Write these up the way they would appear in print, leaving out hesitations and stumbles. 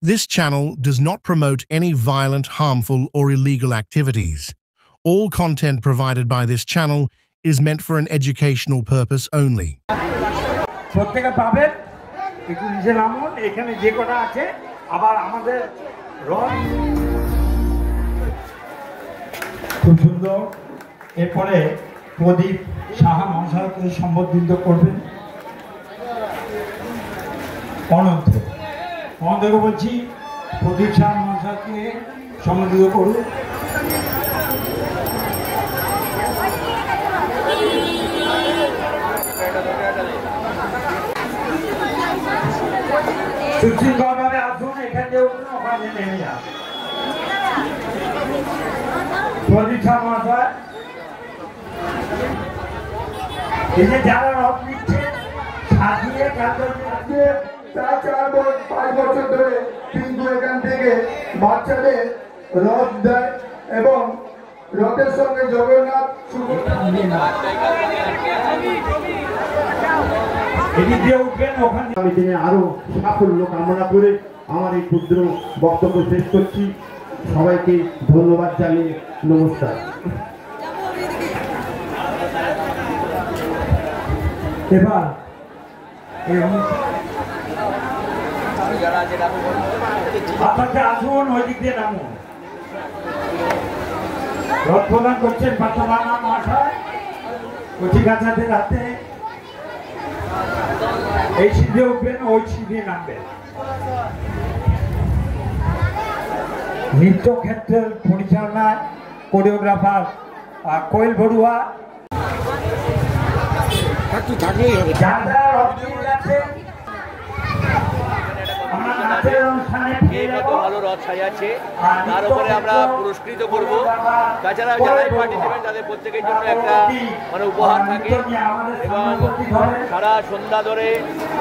This channel does not promote any violent, harmful, or illegal activities. All content provided by this channel is meant for an educational purpose only. প্রত্যেকে পাবেন একটু নিচে নামুন এখানে যে কটা আছে আবার আমাদের রথ খুব সুন্দর এরপরে প্রদীপ সাহা মহাশয়কে সম্বোধিত করবেন অনন্তকে বলছি প্রদীপ সাহা মহাশয়কে সম্বোধিত করুন সুশৃঙ্খলভাবে আসুন এখান থেকে উঠুন ওখানে নেমে যান প্রদীপ সাহা মহাশয় এই যে যারা রথ নিচ্ছে সাজিয়ে কাজে প্রায় 4-5 বছর ধরে কিন্তু এখান থেকে বাচ্চাদের রথ দেয় এবং রথের সঙ্গে জগন্নাথ আমি দিনে আরো সাফল্য কামনা করে আমার এই ক্ষুদ্র বক্তব্য শেষ করছি সবাইকে ধন্যবাদ জানিয়ে নমস্কার এবার আপনাকে আসুন ওই দিক দিয়ে নামুন রথ প্রদান করছেন পাত্রবানা মহাশয় কচি গাছাদের হাতে এই সিঁধে উঠবেন ওই সিঁধে নামবেন নৃত্য ক্ষেত্রের পরিচালনায় কোরিওগ্রাফার কোয়েল বড়ুয়া থাকলেই হবে ভালো রথ সাজাচ্ছে তার উপরে আমরা পুরস্কৃত করব তাছাড়া যারাই পার্টিসিপেন্ট তাদের প্রত্যেকের জন্য একটা উপহার থাকে এবং সারা সন্ধ্যা ধরে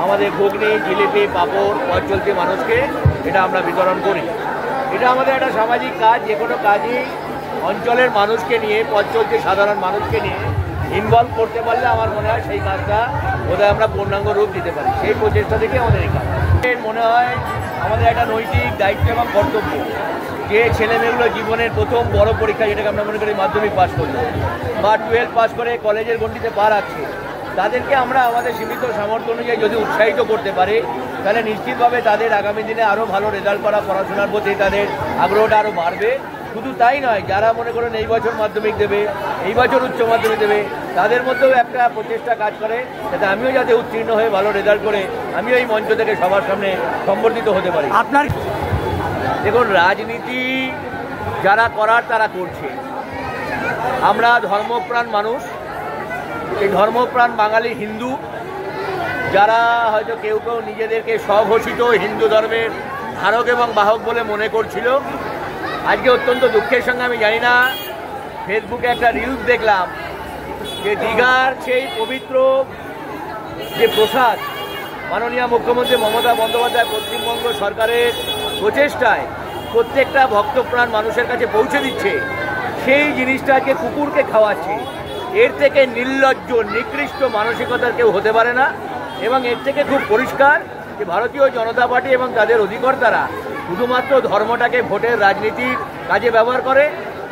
আমাদের ঘুগনি জিলিপি পাঁপড় পথ চলতি মানুষকে এটা আমরা বিতরণ করি এটা আমাদের একটা সামাজিক কাজ যে কোনো কাজই অঞ্চলের মানুষকে নিয়ে পথ চলতি সাধারণ মানুষকে নিয়ে ইনভলভ করতে পারলে আমার মনে হয় সেই কাজটা বোধহয় আমরা পূর্ণাঙ্গ রূপ দিতে পারি সেই প্রচেষ্টা থেকে আমাদের এই কাজ মনে হয় আমাদের একটা নৈতিক দায়িত্ব এবং কর্তব্য যে ছেলেমেয়েগুলো জীবনের প্রথম বড় পরীক্ষা যেটাকে আমরা মনে করি মাধ্যমিক পাস করলো বা 12 পাস করে কলেজের গণ্ডিতে পা রাখছে তাদেরকে আমরা আমাদের সীমিত সামর্থ্য অনুযায়ী যদি উৎসাহিত করতে পারি তাহলে নিশ্চিতভাবে তাদের আগামী দিনে আরও ভালো রেজাল্ট করা পড়াশোনার প্রতি তাদের আগ্রহটা আরও বাড়বে শুধু তাই নয় যারা মনে করেন এই বছর মাধ্যমিক দেবে এই বছর উচ্চ মাধ্যমিক দেবে তাদের মধ্যেও একটা প্রচেষ্টা কাজ করে যাতে আমিও যাতে উত্তীর্ণ হয়ে ভালো রেজাল্ট করে আমিও এই মঞ্চ থেকে সবার সামনে সম্বর্ধিত হতে পারি আপনার দেখুন রাজনীতি যারা করার তারা করছে আমরা ধর্মপ্রাণ মানুষ এই ধর্মপ্রাণ বাঙালি হিন্দু যারা হয়তো কেউ কেউ নিজেদেরকে স্বঘোষিত হিন্দু ধর্মের ধারক এবং বাহক বলে মনে করছিল আজকে অত্যন্ত দুঃখের সঙ্গে আমি জানি না ফেসবুকে একটা রিলস দেখলাম যে দীঘার সেই পবিত্র যে প্রসাদ মাননীয় মুখ্যমন্ত্রী মমতা বন্দ্যোপাধ্যায় পশ্চিমবঙ্গ সরকারের প্রচেষ্টায় প্রত্যেকটা ভক্তপ্রাণ মানুষের কাছে পৌঁছে দিচ্ছে সেই জিনিসটা আজকে কুকুরকে খাওয়াচ্ছে এর থেকে নির্লজ্জ নিকৃষ্ট মানসিকতার কেউ হতে পারে না এবং এর থেকে খুব পরিষ্কার যে ভারতীয় জনতা পার্টি এবং তাদের অধিকর্তারা শুধুমাত্র ধর্মটাকে ভোটের রাজনীতির কাজে ব্যবহার করে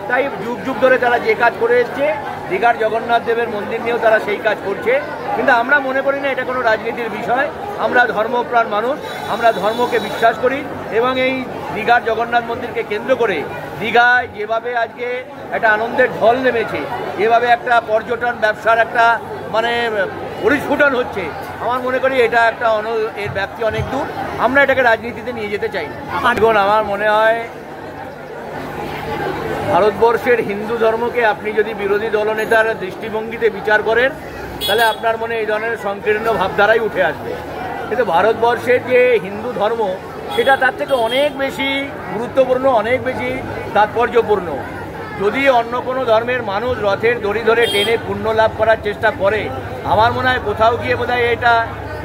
তাই যুগ যুগ ধরে তারা যে কাজ করে এসছে দীঘার জগন্নাথ দেবের মন্দির নিয়েও তারা সেই কাজ করছে কিন্তু আমরা মনে করি না এটা কোনো রাজনীতির বিষয় আমরা ধর্মপ্রাণ মানুষ আমরা ধর্মকে বিশ্বাস করি এবং এই দীঘার জগন্নাথ মন্দিরকে কেন্দ্র করে দীঘায় যেভাবে আজকে একটা আনন্দের ঢল নেমেছে যেভাবে একটা পর্যটন ব্যবসার একটা পরিস্ফুটন হচ্ছে আমার মনে করি এটা একটা এর ব্যাপ্তি অনেক দূর আমরা এটাকে রাজনীতিতে নিয়ে যেতে চাই না দেখুন আমার মনে হয় ভারতবর্ষের হিন্দু ধর্মকে আপনি যদি বিরোধী দলনেতার দৃষ্টিভঙ্গিতে বিচার করেন তাহলে আপনার মনে এই ধরনের সংকীর্ণ ভাবধারাই উঠে আসবে কিন্তু ভারতবর্ষের যে হিন্দু ধর্ম সেটা তার থেকে অনেক বেশি গুরুত্বপূর্ণ অনেক বেশি তাৎপর্যপূর্ণ যদি অন্য কোনো ধর্মের মানুষ রথের দড়ি ধরে টেনে পুণ্য লাভ করার চেষ্টা করে আমার মনে হয় কোথাও গিয়ে বোধহয় এটা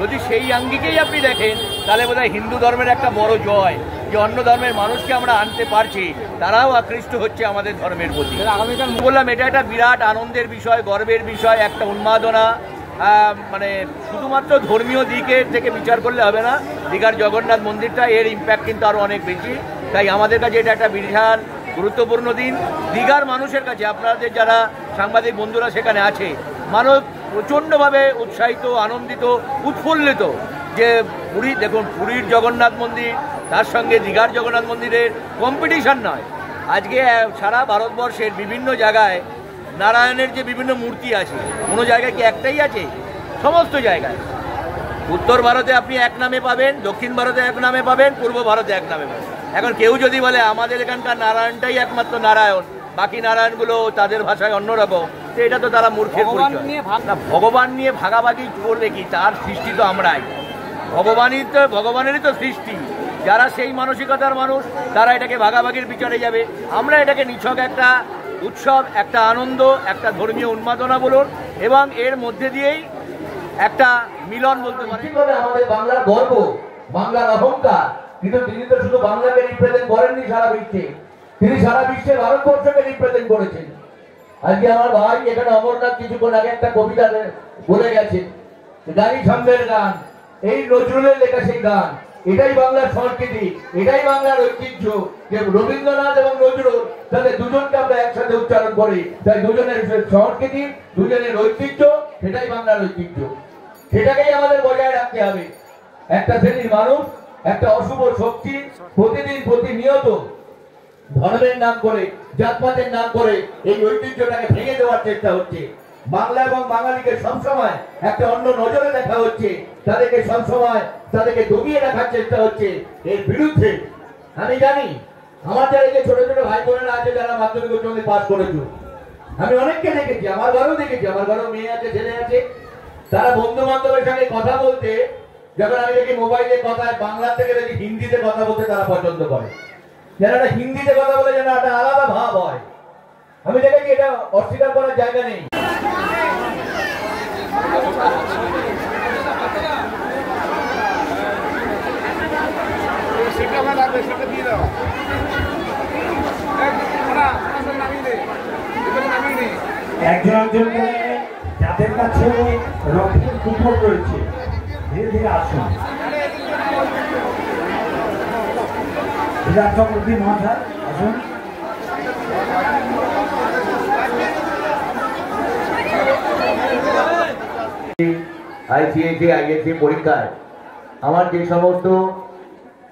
যদি সেই আঙ্গিকেই আপনি দেখেন তাহলে বোধহয় হিন্দু ধর্মের একটা বড় জয় যে অন্য ধর্মের মানুষকে আমরা আনতে পারছি তারাও আকৃষ্ট হচ্ছে আমাদের ধর্মের প্রতি আগামীকাল বললাম এটা একটা বিরাট আনন্দের বিষয় গর্বের বিষয় একটা উন্মাদনা মানে শুধুমাত্র ধর্মীয় দিকের থেকে বিচার করলে হবে না, দীঘার জগন্নাথ মন্দিরটা এর ইম্প্যাক্ট কিন্তু আরও অনেক বেশি। তাই আমাদের কাছে এটা একটা বিশাল গুরুত্বপূর্ণ দিন। দীঘার মানুষের কাছে, আপনাদের যারা সাংবাদিক বন্ধুরা সেখানে আছে, মানুষ প্রচণ্ডভাবে উৎসাহিত, আনন্দিত, উৎফুল্লিত যে পুরী, দেখুন পুরীর জগন্নাথ মন্দির তার সঙ্গে দীঘার জগন্নাথ মন্দিরের কম্পিটিশন নয়। আজকে সারা ভারতবর্ষের বিভিন্ন জায়গায় নারায়ণের যে বিভিন্ন মূর্তি আছে, কোনো জায়গায় কি একটাই আছে? সমস্ত জায়গায়। উত্তর ভারতে আপনি এক নামে পাবেন, দক্ষিণ ভারতে এক নামে পাবেন, পূর্ব ভারতে এক নামে পাবেন। এখন কেউ যদি বলে আমাদের এখানকার নারায়ণটাই একমাত্র নারায়ণ, বাকি নারায়ণগুলো তাদের ভাষায় অন্যরকম, তো এটা তো তারা মূর্খের পরিচয়। না, ভগবান নিয়ে ভাগাভাগি করবে কি? তার সৃষ্টি তো আমরাই, ভগবানেরই তো সৃষ্টি। যারা সেই মানসিকতার মানুষ তারা এটাকে ভাগাভাগির বিচারে যাবে। আমরা এটাকে নিছক একটা উৎসব, একটা আনন্দ, একটা ধর্মীয় উন্মাদনা বলুন, এবং এর মধ্যে দিয়েই একটা মিলন বলতে পারি। আমাদের বাংলার গর্ব, বাংলার অহংকার, কিন্তু তিনি তো শুধু বাংলাকে রিপ্রেজেন্ট করেননি সারা বিশ্বে, তিনি সারা বিশ্বে ভারতবর্ষকে রিপ্রেজেন্ট করেছেন। আজকে আমার ভাই এখানে অমরনাথ কিছুক্ষণ আগে একটা কবিতা বলে গেছেন, গাড়ি ছন্দের গান, এই নজরুলের লেখা সেই গান। এটাই বাংলার সংস্কৃতি, এটাই বাংলার ঐতিহ্য, যে রবীন্দ্রনাথ এবং নজরুল তাদের দুজনকে আমরা একসাথে উচ্চারণ করি। তাই দুজনের সংস্কৃতি, দুজনের ঐতিহ্য, সেটাই বাংলার ঐতিহ্য, সেটাকেই আমাদের বজায় রাখতে হবে। একটা শ্রেণীর মানুষ, একটা অশুভ শক্তি প্রতিদিন প্রতিনিয়ত ধর্মের নাম করে, জাতপাতের নাম করে এই ঐতিহ্যটাকে ভেঙে দেওয়ার চেষ্টা হচ্ছে। বাংলা এবং বাঙালিকে সবসময় একটা অন্য নজরে দেখা হচ্ছে, তাদেরকে সবসময় তাদেরকে দমিয়ে রাখার চেষ্টা হচ্ছে। এর বিরুদ্ধে আমি জানি আমার যারা যে ছোট ছোট ভাই বোনেরা আছে যারা মাধ্যমিক উচ্চ মাধ্যমিক পাস করেছে, আমি অনেককে দেখেছি, আমার ঘরেও দেখেছি, আমার ঘরেও মেয়ে আছে, ছেলে আছে, তারা বন্ধু বান্ধবের সঙ্গে কথা বলতে যখন আমি দেখি মোবাইলে কথায় বাংলা থেকে বেশি হিন্দিতে কথা বলতে তারা পছন্দ করে। যারা হিন্দিতে কথা বলে যেন একটা আলাদা ভাব হয়। আমি দেখেছি, এটা অস্বীকার করার জায়গা নেই। একজন একজন করে যাদের কাছে রথের কুপন রয়েছে ধীরে ধীরে আসুন। বিরাট চক্রবর্তী মহাশয় আসুন। ICSE, ISE পরীক্ষায় আমার যে সমস্ত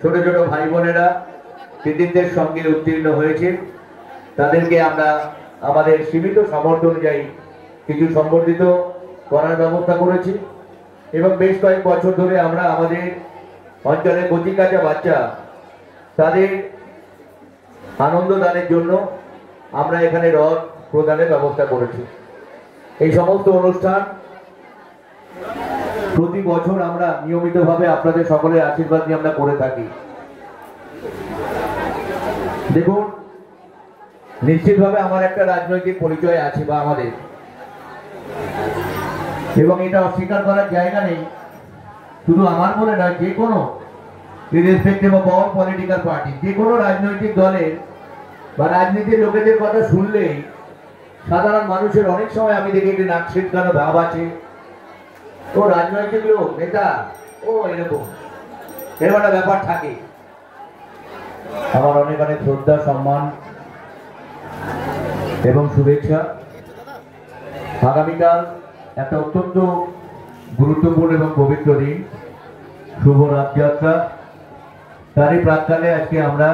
ছোট ছোট ভাই বোনেরা কৃতিত্বের সঙ্গে উত্তীর্ণ হয়েছে তাদেরকে আমরা আমাদের সীমিত সামর্থ্য অনুযায়ী কিছু সম্বর্ধিত করার ব্যবস্থা করেছি, এবং বেশ কয়েক বছর ধরে আমরা আমাদের অঞ্চলের কচি কাঁচা বাচ্চা তাদের আনন্দ দানের জন্য আমরা এখানে রথ প্রদানের ব্যবস্থা করেছি। এই সমস্ত অনুষ্ঠান প্রতি বছর আমরা নিয়মিতভাবে আপনাদের সকলের আশীর্বাদ নিয়ে আমরা করে থাকি। দেখুন, নিশ্চিতভাবে আমার একটা রাজনৈতিক পরিচয় আছে বা আমাদের, এবং এটা অস্বীকার করার জায়গা নেই। শুধু আমার বলে নয়, যে কোনো irrespective of all political party, যে কোনো রাজনৈতিক দলের বা রাজনীতির লোকেদের কথা শুনলেই সাধারণ মানুষের অনেক সময় আমি দেখি একটি নাক ছিটকানো ভাব আছে। ও রাজনৈতিক লোক, নেতা, ও এরকম একটা ব্যাপার থাকে। আমার অনেক অনেক শ্রদ্ধা, সম্মান এবং শুভেচ্ছা। আগামীকাল একটা অত্যন্ত গুরুত্বপূর্ণ এবং পবিত্র দিন, শুভ রথযাত্রা। তারই প্রাক্কালে আজকে আমরা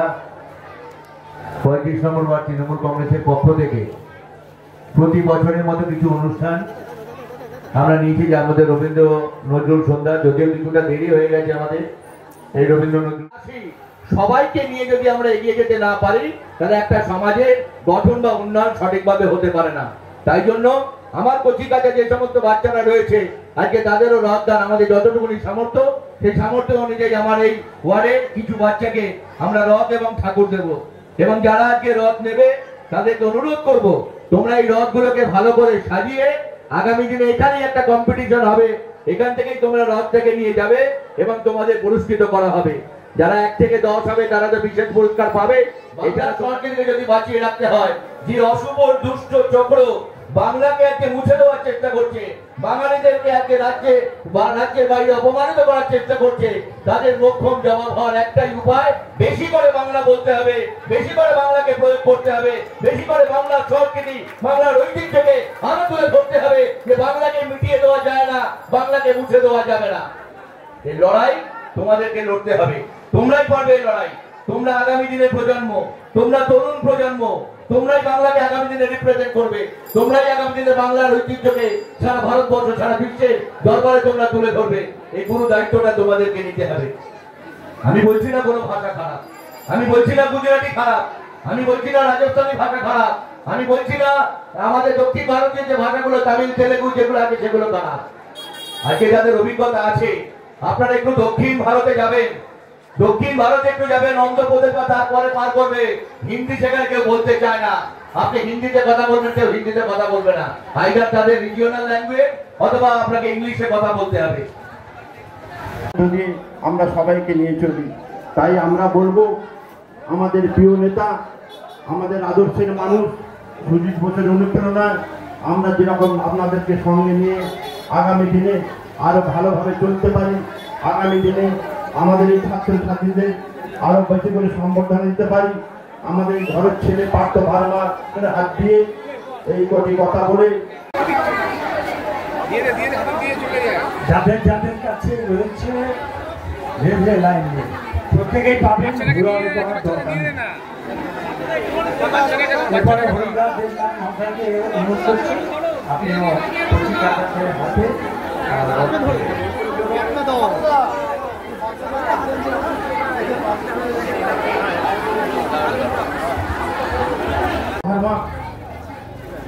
35 নম্বর ওয়ার্ড তৃণমূল কংগ্রেসের পক্ষ থেকে প্রতি বছরের মতো কিছু অনুষ্ঠান আমরা নিয়েছি, যার মধ্যে রবীন্দ্র নজরুল সন্ধ্যা, যদিও কিছুটা দেরি হয়ে গেছে আমাদের এই রবীন্দ্র নজরুল। সবাইকে নিয়ে যদি আমরা এগিয়ে যেতে না পারি তাহলে একটা সমাজের গঠন বা উন্নয়ন সঠিকভাবে হতে পারে না। তাই জন্য আমার কচি কাছে যে সমস্ত বাচ্চারা রয়েছে আজকে তাদেরও রথ দান, আমাদের যতটুকুনি সামর্থ্য সেই সামর্থ্য অনুযায়ী আমার এই ওয়ার্ডের কিছু বাচ্চাকে আমরা রথ এবং ঠাকুর দেব। এবং যারা আজকে রথ নেবে তাদেরকে অনুরোধ করব, তোমরা এই রথগুলোকে ভালো করে সাজিয়ে আগামী দিনে এখানেই একটা কম্পিটিশন হবে, এখান থেকেই তোমরা রথ থেকে নিয়ে যাবে এবং তোমাদের পুরস্কৃত করা হবে। যারা 1 থেকে 10 হবে তারা তো বিশেষ পুরস্কার পাবে। এটা সংস্কৃতিকে যদি বাঁচিয়ে রাখতে হয়, যে অশুভ দুষ্ট চক্র বাংলাকে আজকে মুছে দেওয়ার চেষ্টা করছে, বাঙালিদেরকে আজকে রাজ্যের বাইরে অপমানিত করার চেষ্টা করছে। তাদের মোক্ষম জবাব হওয়ার একটাই উপায়, বেশি করে বাংলা বলতে হবে, বেশি করে বাংলাকে প্রয়োগ করতে হবে, বেশি করে বাংলার সংস্কৃতি, বাংলার ঐতিহ্যকে আরো তুলে ধরতে হবে যে বাংলাকে মিটিয়ে দেওয়া যায় না, বাংলাকে মুছে দেওয়া যাবে না। এই লড়াই তোমাদেরকে লড়তে হবে, তোমরাই পারবে এই লড়াই। তোমরা আগামী দিনের প্রজন্ম, তোমরা তরুণ প্রজন্ম, তোমরাই বাংলাকে আগামী দিনে রিপ্রেজেন্ট করবে, তোমরাই আগামী দিনে বাংলার ঐতিহ্যকে সারা ভারতবর্ষ, সারা বিশ্বের দরবারে তোমরা তুলে ধরবে। এই পুরো দায়িত্বটা তোমাদেরকে নিতে হবে। আমি বলছি না কোনো ভাষা খারাপ, আমি বলছি না গুজরাটি খারাপ, আমি বলছি না রাজস্থানী ভাষা খারাপ, আমি বলছি না আমাদের দক্ষিণ ভারতীয় যে ভাষাগুলো তামিল তেলেগু যেগুলো আছে সেগুলো খারাপ। আজকে যাদের অভিজ্ঞতা আছে আপনারা একটু দক্ষিণ ভারতে যাবেন, দক্ষিণ ভারতে একটু যাবেন, অন্ধ্রপ্রদেশ বা তারপরে পার করবে। হিন্দি সেখানে কেউ বলতে চায় না, আপনি হিন্দিতে কথা বলবেন, কেউ হিন্দিতে কথা বলবে না। আইদার তাদের রিজিওনাল ল্যাঙ্গুয়েজ অথবা আপনাকে ইংলিশে কথা বলতে হবে। যদি আমরা সবাইকে নিয়ে চলি, তাই আমরা বলবো আমাদের প্রিয় নেতা, আমাদের আদর্শের মানুষ সুজিত বোসের অনুপ্রেরণায় আমরা যেরকম আপনাদেরকে সঙ্গে নিয়ে আগামী দিনে আরো ভালোভাবে চলতে পারি, আগামী দিনে আমাদের এই ছাত্রছাত্রীদের আরো বেশি করে সম্বর্ধনা দিতে পারি। আমাদের ঘরের ছেলে পার্থ ভার্মার হাত দিয়ে এই কটি কথা বলে যাদের যাদের কাছে রয়েছে রেলওয়ে লাইন নিয়ে প্রত্যেকেই পাবেন। এরপরে হরিদাস মহাশয়কে অনুরোধ করছি আপনিও 25 টাকা করে হাতে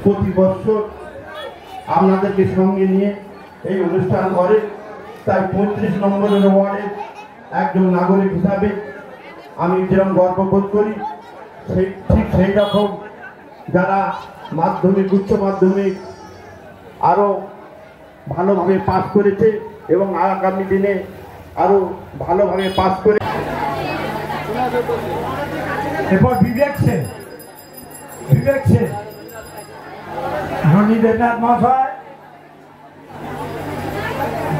প্রতি বছর আপনাদেরকে সঙ্গে নিয়ে এই অনুষ্ঠান করে, তাই 35 নম্বরের ওয়ার্ডের একজন নাগরিক হিসাবে আমি যেরকম গর্ববোধ করি, ঠিক সেই রকম যারা মাধ্যমিক, উচ্চ মাধ্যমিক আরও ভালোভাবে পাস করেছে এবং আগামী দিনে আরও ভালোভাবে পাস করে। এরপর বিবেক সেন ধনী দেবনাথ মহাশয়,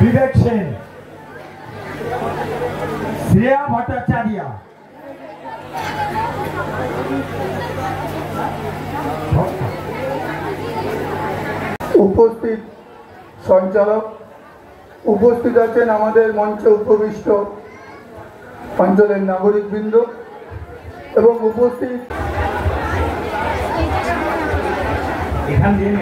বিবেক সেন, শ্রেয়া ভট্টাচার্য, উপস্থিত সঞ্চালক, উপস্থিত আছেন আমাদের মঞ্চে উপবিষ্ট অঞ্চলের নাগরিকবৃন্দ এবং উপস্থিত এখান দিয়ে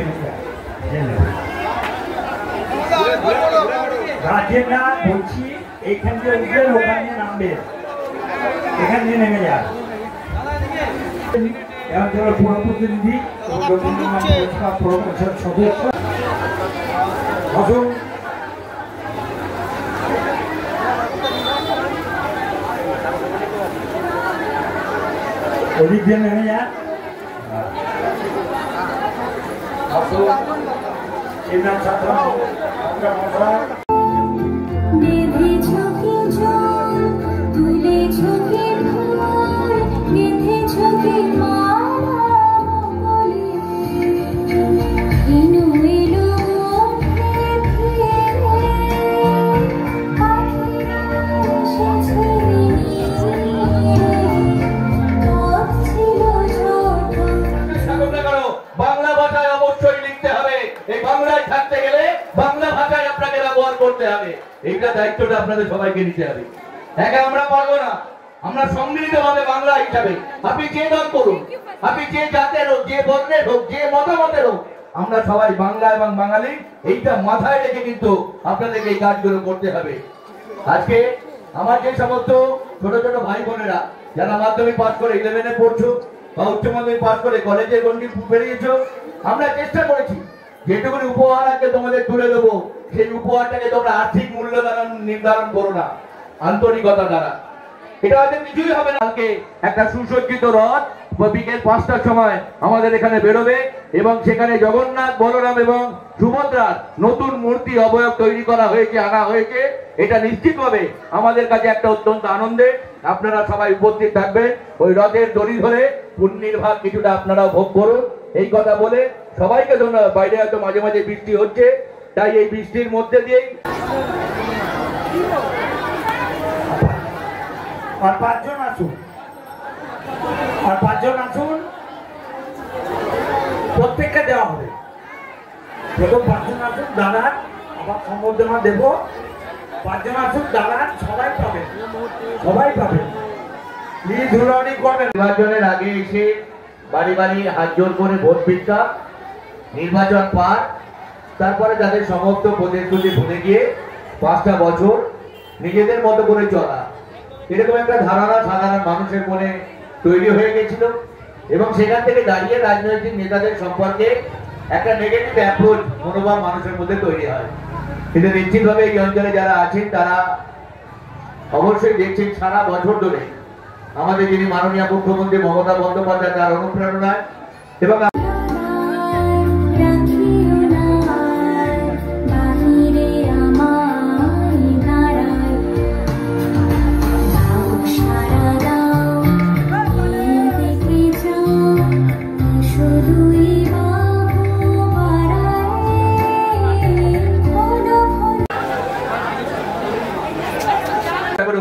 রাজ্যের না বলছি, এইখান দিয়ে উঠবেন, ওখান দিয়ে নামবেন, এখান দিয়ে নেমে যান। পুরো প্রতিনিধি সদস্য আসুন। ওদিক দিয়ে নেমে যান। ছাত্র এইটা দায়িত্বটা আপনাদের সবাইকে নিতে হবে। একা আমরা পারবো না, আমরা সম্মিলিতভাবে বাংলা হিসাবে, আপনি যে দল করুন, আপনি যে জাতের হোক, যে বর্ণের হোক, যে মতামতের হোক, আমরা সবাই বাংলা এবং বাঙালি, এইটা মাথায় রেখে কিন্তু আপনাদেরকে এই কাজগুলো করতে হবে। আজকে আমার যে সমস্ত ছোট ছোট ভাই বোনেরা যারা মাধ্যমিক পাস করে 11-এ পড়ছো বা উচ্চ মাধ্যমিক পাস করে কলেজের গণ্ডি পেরিয়েছো, আমরা চেষ্টা করেছি যেটুকুনি উপহার আজকে তোমাদের তুলে দেবো, সেই উপহারটাকে তোমরা আর্থিক মূল্য দ্বারা নির্ধারণ করো না, আন্তরিকতা দ্বারা। এটা হয়তো কিছুই হবে না। কালকে একটা সুসজ্জিত রথ বিকেল 5টার সময় আমাদের এখানে বেরোবে এবং সেখানে জগন্নাথ, বলরাম এবং সুভদ্রার নতুন মূর্তি অবয়ব তৈরি করা হয়েছে, আনা হয়েছে। এটা নিশ্চিতভাবে আমাদের কাছে একটা অত্যন্ত আনন্দের। আপনারা সবাই উপস্থিত থাকবেন, ওই রথের দড়ি ধরে পুণ্যের ভাগ কিছুটা আপনারা ভোগ করুন। এই কথা বলে সবাইকে ধন্যবাদ। বাইরে হয়তো মাঝে মাঝে বৃষ্টি হচ্ছে, তাই এই বৃষ্টির মধ্যে দিয়েই আর 5 জন আসুন, আর 5 জন আসুন, প্রত্যেককে দেওয়া হবে। প্রথম 5 জন আসুন, দাঁড়ান, আবার সম্বর্ধনা দেব। 5 জন আসুন, দাঁড়ান, সবাই পাবেন, সবাই পাবেন। প্লিজ হুড়োহুড়ি করবেন। নির্বাচনের আগে এসে বাড়ি বাড়ি হাত জোর করে ভোট ভিক্ষা, নির্বাচন পার, তারপরে তাদের সমস্ত প্রতিশ্রুতি ভুলে গিয়ে 5টা বছর নিজেদের মতো করে চলা, এরকম একটা ধারণা সাধারণ মানুষের মনে তৈরি হয়ে গেছিল। এবং সেখান থেকে দাঁড়িয়ে রাজনৈতিক নেতাদের সম্পর্কে একটা নেগেটিভ অ্যাপ্রোচ মনোভাব মানুষের মধ্যে তৈরি হয়। কিন্তু নিশ্চিতভাবে এই অঞ্চলে যারা আছেন তারা অবশ্যই দেখছেন সারা বছর ধরে আমাদের যিনি মাননীয় মুখ্যমন্ত্রী মমতা বন্দ্যোপাধ্যায় তার অনুপ্রেরণায় এবং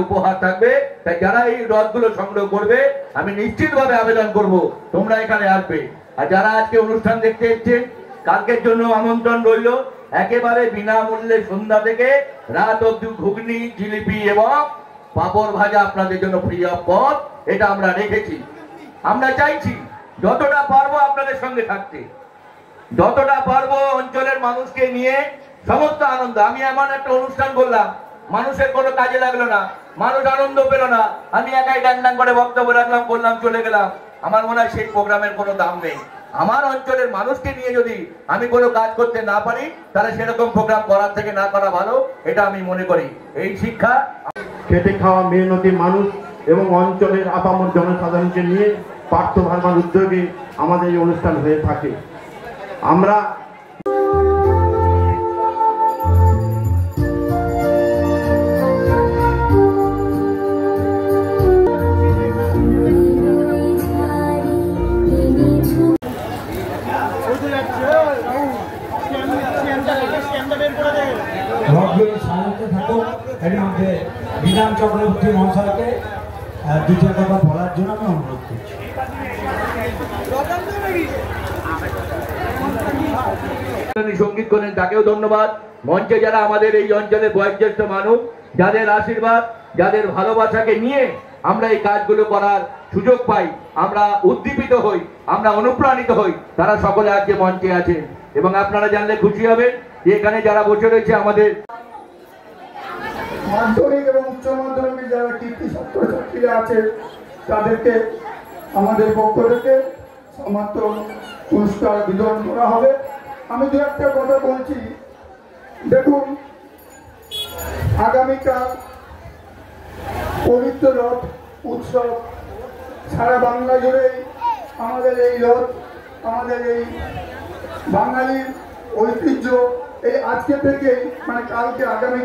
উপহার থাকবে। তাই যারা এই রথগুলো সংগ্রহ করবে আমি নিশ্চিতভাবে আবেদন করব তোমরা এখানে আসবে। আর যারা আজকে অনুষ্ঠান দেখতে এসেছেন কালকের জন্য আমন্ত্রণ রইল। একেবারে বিনামূল্যে সন্ধ্যা থেকে রাত অবধি ঘুগনি, জিলিপি এবং পাঁপড় ভাজা আপনাদের জন্য ফ্রি অফ কস্ট, এটা আমরা রেখেছি। আমরা চাইছি যতটা পারবো আপনাদের সঙ্গে থাকতে, যতটা পারবো অঞ্চলের মানুষকে নিয়ে সমস্ত আনন্দ। আমি এমন একটা অনুষ্ঠান করলাম মানুষের কোনো কাজে লাগলো না, মানুষ আনন্দ পেল না, আমি একাই ডাং করে বক্তব্য রাখলাম, বললাম, চলে গেলাম। আমার মনে হয় সেই প্রোগ্রামের কোনো দাম নেই। আমার অঞ্চলের মানুষকে নিয়ে যদি আমি কোনো কাজ করতে না পারি তাহলে সেরকম প্রোগ্রাম করার থেকে না করা ভালো, এটা আমি মনে করি। এই শিক্ষা খেটে খাওয়া মেহনতি মানুষ এবং অঞ্চলের আপামর জনসাধারণকে নিয়ে পার্থ ভার্মার উদ্যোগে আমাদের এই অনুষ্ঠান হয়ে থাকে। আমরা বিধান চক্রবর্তী মহাশয়কে দ্বিতীয় কথা বলার জন্য আমি অনুরোধ করছি। সঙ্গীত করেন তাকেও ধন্যবাদ। মঞ্চে যারা আমাদের এই অঞ্চলের বয়োজ্যেষ্ঠ মানুষ, যাদের আশীর্বাদ, যাদের ভালোবাসাকে নিয়ে আমরা এই কাজগুলো করার সুযোগ পাই, আমরা উদ্দীপিত হই, আমরা অনুপ্রাণিত হই, তারা সকলে আজকে মঞ্চে আছেন। এবং আপনারা জানলে খুশি হবেন যে এখানে যারা বসে রয়েছে আমাদের মাধ্যমিক এবং উচ্চ মাধ্যমিক যারা কৃতি ছাত্রছাত্রীরা আছে তাদেরকে আমাদের পক্ষ থেকে সমস্ত পুরস্কার বিতরণ করা হবে। আমি দু একটা কথা বলছি। দেখুন, আগামীকাল পবিত্র রথ উৎসব, সারা বাংলা জুড়েই আমাদের এই রথ, আমাদের এই বাঙালির ঐতিহ্য এই আজকে থেকেই, মানে কালকে আগামী